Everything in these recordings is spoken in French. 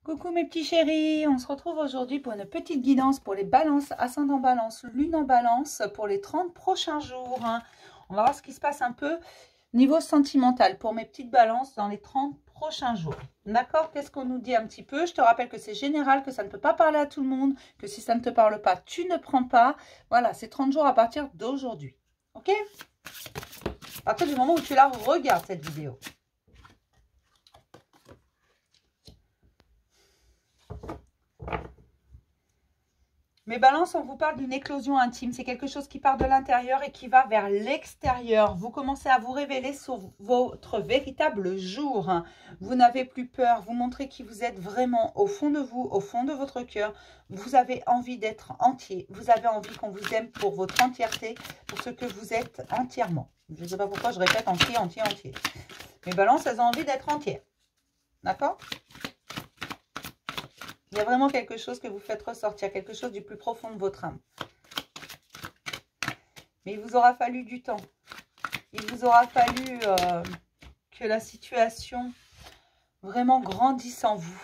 Coucou mes petits chéris, on se retrouve aujourd'hui pour une petite guidance pour les balances, ascendant balance, lune en balance pour les 30 prochains jours. On va voir ce qui se passe un peu niveau sentimental pour mes petites balances dans les 30 prochains jours. D'accord? Qu'est-ce qu'on nous dit un petit peu? Je te rappelle que c'est général, que ça ne peut pas parler à tout le monde, que si ça ne te parle pas, tu ne prends pas. Voilà, c'est 30 jours à partir d'aujourd'hui. Ok? À partir du moment où tu la regardes cette vidéo. Mes balances, on vous parle d'une éclosion intime. C'est quelque chose qui part de l'intérieur et qui va vers l'extérieur. Vous commencez à vous révéler sur votre véritable jour. Vous n'avez plus peur. Vous montrez qui vous êtes vraiment au fond de vous, au fond de votre cœur. Vous avez envie d'être entier. Vous avez envie qu'on vous aime pour votre entièreté, pour ce que vous êtes entièrement. Je ne sais pas pourquoi je répète entier, entier, entier. Mes balances, elles ont envie d'être entières. D'accord ? Il y a vraiment quelque chose que vous faites ressortir, quelque chose du plus profond de votre âme. Mais il vous aura fallu du temps. Il vous aura fallu que la situation vraiment grandisse en vous.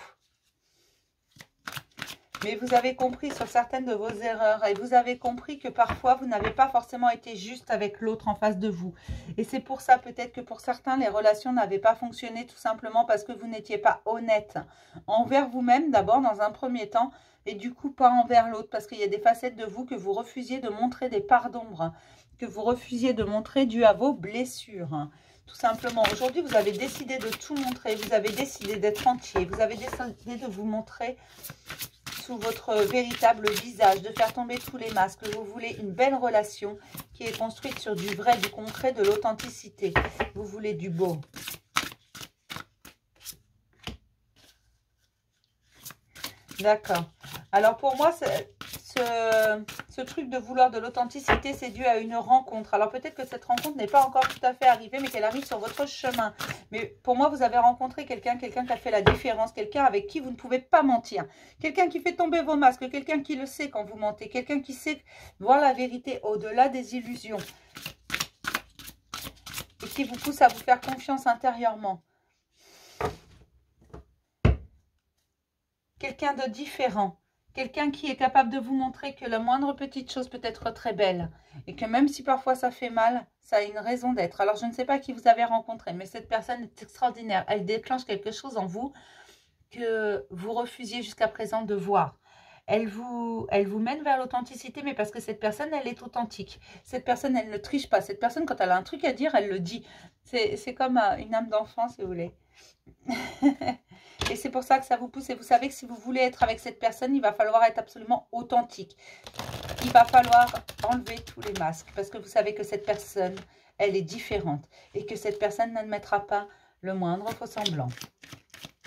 Mais vous avez compris sur certaines de vos erreurs et vous avez compris que parfois vous n'avez pas forcément été juste avec l'autre en face de vous. Et c'est pour ça peut-être que pour certains les relations n'avaient pas fonctionné tout simplement parce que vous n'étiez pas honnête envers vous-même d'abord dans un premier temps et du coup pas envers l'autre parce qu'il y a des facettes de vous que vous refusiez de montrer, des parts d'ombre que vous refusiez de montrer dû à vos blessures. Tout simplement, aujourd'hui, vous avez décidé de tout montrer, vous avez décidé d'être entier, vous avez décidé de vous montrer sous votre véritable visage, de faire tomber tous les masques. Vous voulez une belle relation qui est construite sur du vrai, du concret, de l'authenticité. Vous voulez du beau. D'accord. Alors pour moi, ce truc de vouloir de l'authenticité, c'est dû à une rencontre. Alors peut-être que cette rencontre n'est pas encore tout à fait arrivée, mais qu'elle arrive sur votre chemin. Mais pour moi, vous avez rencontré quelqu'un qui a fait la différence, quelqu'un avec qui vous ne pouvez pas mentir. Quelqu'un qui fait tomber vos masques, quelqu'un qui le sait quand vous mentez, quelqu'un qui sait voir la vérité au-delà des illusions. Et qui vous pousse à vous faire confiance intérieurement. Quelqu'un de différent. Quelqu'un qui est capable de vous montrer que la moindre petite chose peut être très belle. Et que même si parfois ça fait mal, ça a une raison d'être. Alors je ne sais pas qui vous avez rencontré, mais cette personne est extraordinaire. Elle déclenche quelque chose en vous que vous refusiez jusqu'à présent de voir. Elle vous mène vers l'authenticité, mais parce que cette personne, elle est authentique. Cette personne, elle ne triche pas. Cette personne, quand elle a un truc à dire, elle le dit. C'est comme une âme d'enfant, si vous voulez. Et c'est pour ça que ça vous pousse. Et vous savez que si vous voulez être avec cette personne, il va falloir être absolument authentique. Il va falloir enlever tous les masques. Parce que vous savez que cette personne, elle est différente. Et que cette personne n'admettra pas le moindre faux semblant.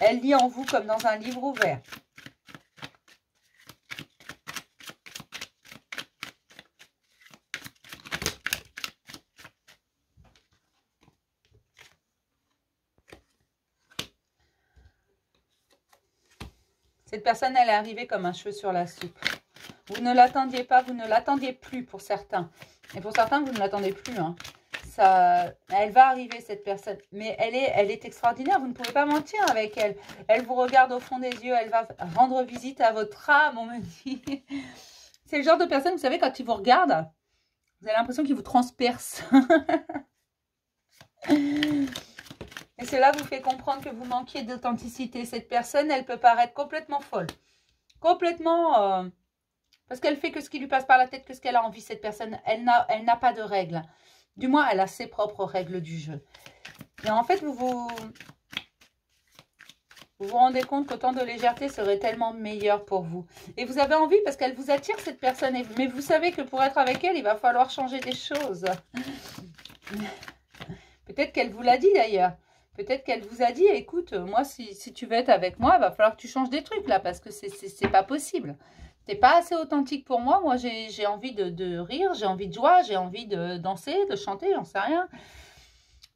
Elle lit en vous comme dans un livre ouvert. Cette personne, elle est arrivée comme un cheveu sur la soupe. Vous ne l'attendiez pas, vous ne l'attendiez plus pour certains. Et pour certains, vous ne l'attendez plus. Hein. Elle va arriver, cette personne. Mais elle est extraordinaire, vous ne pouvez pas mentir avec elle. Elle vous regarde au fond des yeux, elle va rendre visite à votre âme, on me dit. C'est le genre de personne, vous savez, quand il vous regarde, vous avez l'impression qu'il vous transperce. Et cela vous fait comprendre que vous manquiez d'authenticité. Cette personne, elle peut paraître complètement folle. Complètement... parce qu'elle fait que ce qui lui passe par la tête, que ce qu'elle a envie, cette personne. Elle n'a pas de règles. Du moins, elle a ses propres règles du jeu. Et en fait, vous vous rendez compte qu'autant de légèreté serait tellement meilleur pour vous. Et vous avez envie parce qu'elle vous attire, cette personne. Mais vous savez que pour être avec elle, il va falloir changer des choses. Peut-être qu'elle vous l'a dit d'ailleurs. Peut-être qu'elle vous a dit, écoute, moi, si tu veux être avec moi, il va falloir que tu changes des trucs là, parce que c'est pas possible. T'es pas assez authentique pour moi. Moi, j'ai envie de rire, j'ai envie de joie, j'ai envie de danser, de chanter, j'en sais rien.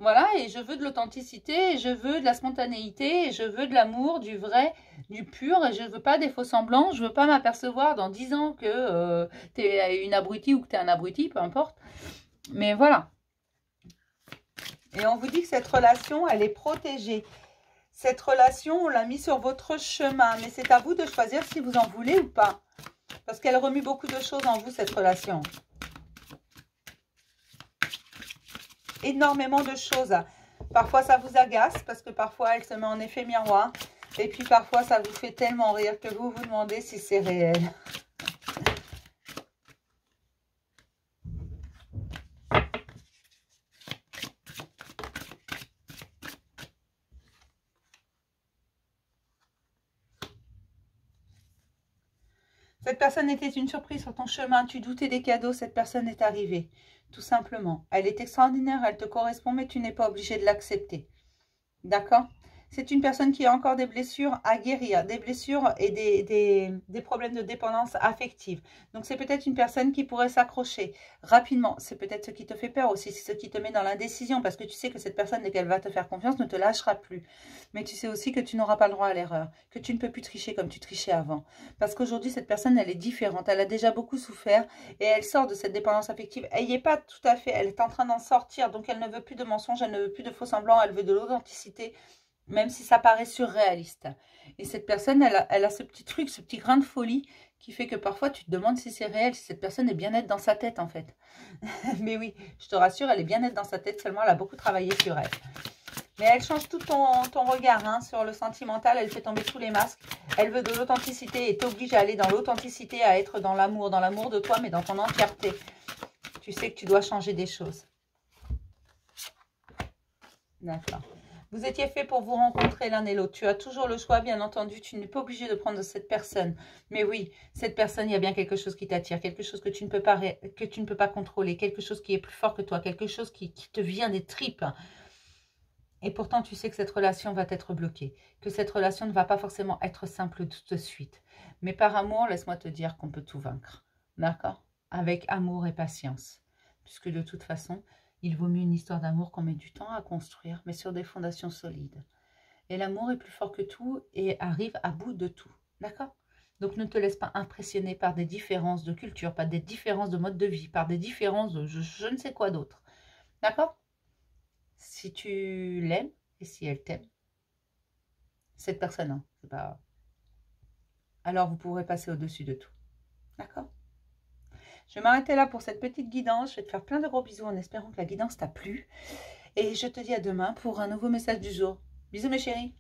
Voilà, et je veux de l'authenticité, et je veux de la spontanéité, et je veux de l'amour, du vrai, du pur, et je veux pas des faux semblants, je veux pas m'apercevoir dans 10 ans que t'es une abrutie ou que t'es un abruti, peu importe. Mais voilà. Et on vous dit que cette relation, elle est protégée. Cette relation, on l'a mis sur votre chemin, mais c'est à vous de choisir si vous en voulez ou pas. Parce qu'elle remue beaucoup de choses en vous, cette relation. Énormément de choses. Parfois, ça vous agace, parce que parfois, elle se met en effet miroir. Et puis, parfois, ça vous fait tellement rire que vous vous demandez si c'est réel. Cette personne était une surprise sur ton chemin. Tu doutais des cadeaux. Cette personne est arrivée. Tout simplement. Elle est extraordinaire. Elle te correspond, mais tu n'es pas obligé de l'accepter. D'accord? C'est une personne qui a encore des blessures à guérir, des blessures et des problèmes de dépendance affective. Donc, c'est peut-être une personne qui pourrait s'accrocher rapidement. C'est peut-être ce qui te fait peur aussi, c'est ce qui te met dans l'indécision parce que tu sais que cette personne, dès qu'elle va te faire confiance, ne te lâchera plus. Mais tu sais aussi que tu n'auras pas le droit à l'erreur, que tu ne peux plus tricher comme tu trichais avant. Parce qu'aujourd'hui, cette personne, elle est différente. Elle a déjà beaucoup souffert et elle sort de cette dépendance affective. Elle n'y est pas tout à fait, elle est en train d'en sortir. Donc, elle ne veut plus de mensonges, elle ne veut plus de faux semblants, elle veut de l'authenticité. Même si ça paraît surréaliste. Et cette personne, elle a ce petit truc, ce petit grain de folie qui fait que parfois tu te demandes si c'est réel, si cette personne est bien nette dans sa tête en fait. Mais oui, je te rassure, elle est bien nette dans sa tête, seulement elle a beaucoup travaillé sur elle. Mais elle change tout ton regard hein, sur le sentimental, elle fait tomber tous les masques. Elle veut de l'authenticité et t'oblige à aller dans l'authenticité, à être dans l'amour de toi, mais dans ton entièreté. Tu sais que tu dois changer des choses. D'accord. Vous étiez fait pour vous rencontrer l'un et l'autre. Tu as toujours le choix, bien entendu. Tu n'es pas obligé de prendre cette personne. Mais oui, cette personne, il y a bien quelque chose qui t'attire, quelque chose que tu ne peux pas contrôler, quelque chose qui est plus fort que toi, quelque chose qui te vient des tripes. Et pourtant, tu sais que cette relation va être bloquée, que cette relation ne va pas forcément être simple tout de suite. Mais par amour, laisse-moi te dire qu'on peut tout vaincre. D'accord? Avec amour et patience. Puisque de toute façon, il vaut mieux une histoire d'amour qu'on met du temps à construire, mais sur des fondations solides. Et l'amour est plus fort que tout et arrive à bout de tout. D'accord? Donc ne te laisse pas impressionner par des différences de culture, par des différences de mode de vie, par des différences de je ne sais quoi d'autre. D'accord? Si tu l'aimes et si elle t'aime, cette personne, hein, c'est pas... alors vous pourrez passer au-dessus de tout. D'accord? Je vais m'arrêter là pour cette petite guidance. Je vais te faire plein de gros bisous en espérant que la guidance t'a plu. Et je te dis à demain pour un nouveau message du jour. Bisous mes chéris.